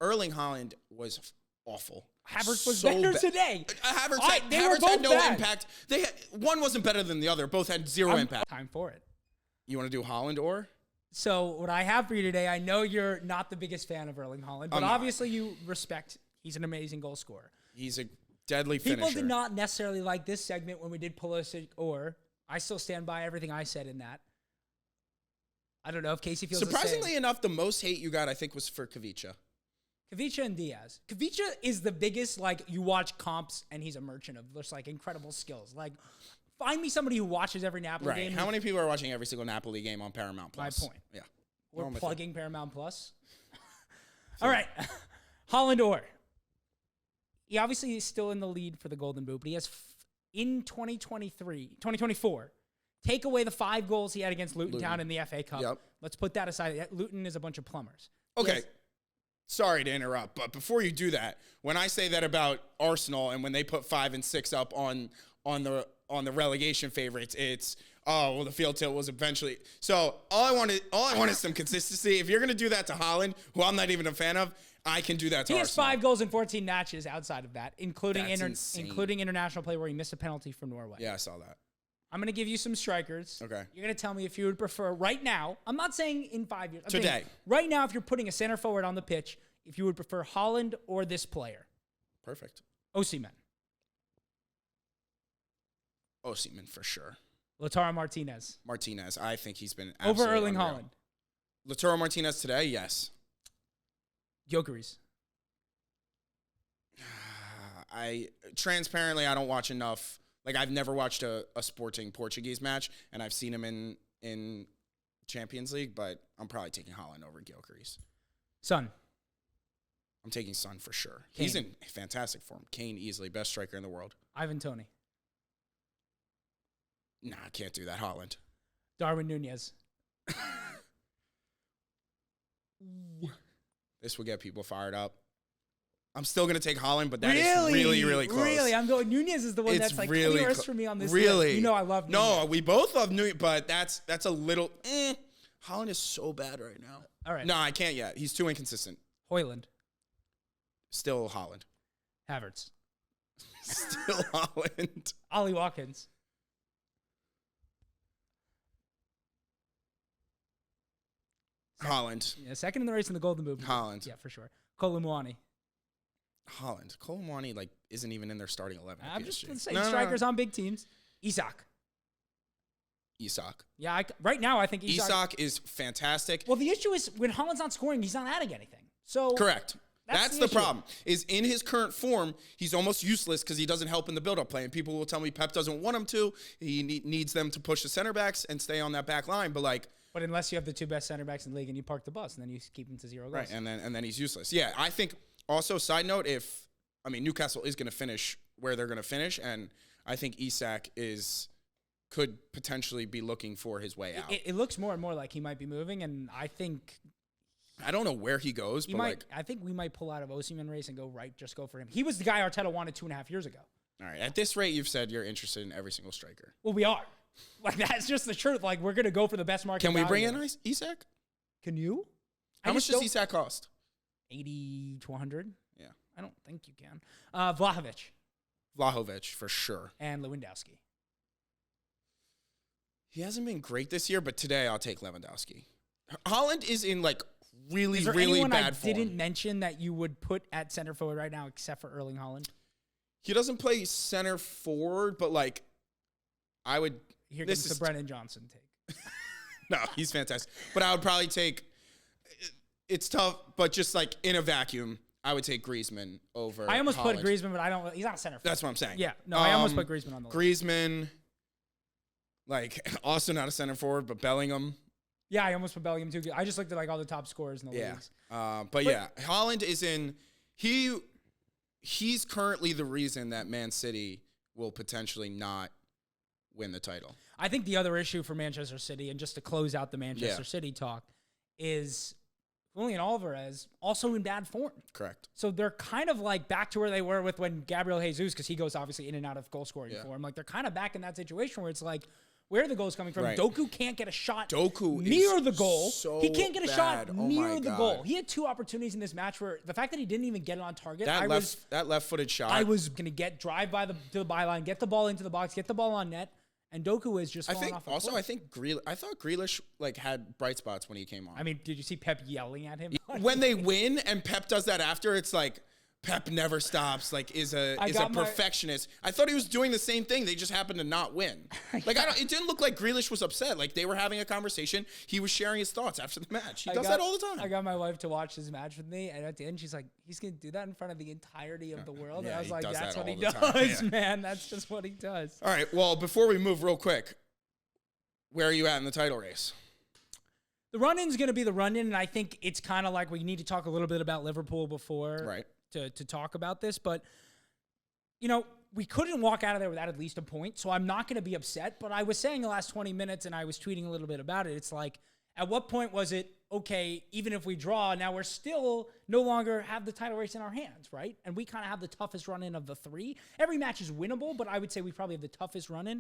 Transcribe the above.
Erling Haaland was awful. Havertz was better today. Havertz were both had no bad. impact. One wasn't better than the other. Both had zero impact. Time for it. You want to do Haaland or? So what I have for you today, I know you're not the biggest fan of Erling Haaland, but obviously you respect. He's an amazing goal scorer. He's a deadly finisher. People did not necessarily like this segment when we did Pulisic or. I still stand by everything I said in that. I don't know if Casey feels Surprisingly enough, the most hate you got, I think, was for Kavicha. Kavicha and Diaz. Kavicha is the biggest, like, you watch comps and he's a merchant of just, like, incredible skills. Like, find me somebody who watches every Napoli game. How many people are watching every single Napoli game on Paramount Plus? My point. Yeah. We're plugging Paramount Plus. All right. Haaland or. He obviously is still in the lead for the Golden Boot, but he has, in 2024, take away the 5 goals he had against Luton Town in the FA Cup. Yep. Let's put that aside. Luton is a bunch of plumbers. Okay. Sorry to interrupt, but before you do that, when I say that about Arsenal and when they put 5 and 6 up on the relegation favorites, it's the field tilt was eventually. So all I want is some consistency. If you're gonna do that to Haaland, who I'm not even a fan of, I can do that to Arsenal. He has 5 goals in 14 matches outside of that, including insane. international play where he missed a penalty from Norway. Yeah, I saw that. I'm going to give you some strikers. Okay. You're going to tell me if you would prefer right now. I'm not saying in 5 years. Today. Right now, if you're putting a center forward on the pitch, if you would prefer Haaland or this player. Perfect. Osimhen. Osimhen for sure. Lautaro Martinez. Martinez. I think he's been over absolutely Erling unreal. Haaland. Lautaro Martinez today, yes. Gyökeres. Transparently, I don't watch enough. Like, I've never watched a Sporting Portuguese match, and I've seen him in Champions League, but I'm probably taking Haaland over Gyökeres. Son. I'm taking Son for sure. Kane. He's in fantastic form. Kane, easily, best striker in the world. Ivan Toney. Nah, I can't do that. Haaland. Darwin Nunez. This will get people fired up. I'm still going to take Haaland, but that is really, really close. Really? I'm going, Nunez is the one that's like really clearest for me on this list. You know I love Nunez. No, we both love Nunez, but that's a little, Haaland is so bad right now. All right. No, I can't yet. He's too inconsistent. Haaland. Still Haaland. Havertz. Still Haaland. Ollie Watkins. Haaland. Yeah, second in the race in the Golden Boot. Haaland. Yeah, for sure. Kolumuani. Haaland. Kolumuani, like, isn't even in their starting 11. I'm just saying strikers on big teams. Isak. Yeah, right now I think Isak is fantastic. Well, the issue is when Haaland's not scoring, he's not adding anything. So correct. That's the problem. Is in his current form, he's almost useless because he doesn't help in the build-up play. And people will tell me Pep doesn't want him to. He needs them to push the center backs and stay on that back line. But unless you have the 2 best center backs in the league and you park the bus, and then you keep him to 0 goals. Right, and then he's useless. Yeah, I think also, side note, Newcastle is going to finish where they're going to finish, and I think Isak could potentially be looking for his way out. It looks more and more like he might be moving, and I don't know where he goes, I think we might pull out of Osimhen race and go for him. He was the guy Arteta wanted 2.5 years ago. All right, at this rate, you've said you're interested in every single striker. Well, we are. Like, that's just the truth. Like, we're going to go for the best market. Can we bring in Isak? Can you? How much does Isak cost? 80 to 100. Yeah. I don't think you can. Vlahovic, for sure. And Lewandowski. He hasn't been great this year, but today I'll take Lewandowski. Haaland is in, like, really, is there really anyone bad I didn't mention that you would put at center forward right now except for Erling Haaland? He doesn't play center forward, but, like, I would... Here comes the Brennan Johnson take. No, he's fantastic. But I would probably take... It's tough, but just, like, in a vacuum, I would take Griezmann over I almost Haaland. put Griezmann, but he's not a center forward. That's what I'm saying. Yeah, no, I almost put Griezmann on the list. Griezmann, like, also not a center forward, but Bellingham. Yeah, I almost put Bellingham too. I just looked at, like, all the top scorers in the leagues. But yeah, Haaland is in... He's currently the reason that Man City will potentially not win the title. I think the other issue for Manchester City, and just to close out the Manchester City talk, is Julian Alvarez also in bad form. Correct. So they're kind of like back to where they were with when Gabriel Jesus, because he goes obviously in and out of goal scoring form. Like, they're kind of back in that situation where it's like, where the goal's coming from. Right. Doku can't get a shot Doku near is the goal. so He can't get a shot bad. Oh near my the God. goal. He had 2 opportunities in this match where the fact that he didn't even get it on target, That left-footed shot. I was going to drive to the byline, get the ball into the box, get the ball on net, and Doku is just falling off the cliff. I think I thought Grealish like had bright spots when he came on. I mean, did you see Pep yelling at him? When they win and Pep does that after, it's like Pep never stops. Like is a perfectionist. I thought he was doing the same thing. They just happened to not win. Like it didn't look like Grealish was upset. Like they were having a conversation. He was sharing his thoughts after the match. He does that all the time. I got my wife to watch this match with me, and at the end she's like, "He's gonna do that in front of the entirety of the world." Yeah, and I was like, does "That's that what he all the time. does, Yeah. man. That's just what he does." All right. Well, before we move real quick, where are you at in the title race? The run-in's going to be the run-in, and I think it's kind of like we need to talk a little bit about Liverpool before to talk about this. But, you know, we couldn't walk out of there without at least a point, so I'm not going to be upset. But I was saying the last 20 minutes, and I was tweeting a little bit about it, it's like, at what point was it, okay, even if we draw, now we're still no longer have the title race in our hands, right? And we kind of have the toughest run-in of the 3. Every match is winnable, but I would say we probably have the toughest run-in.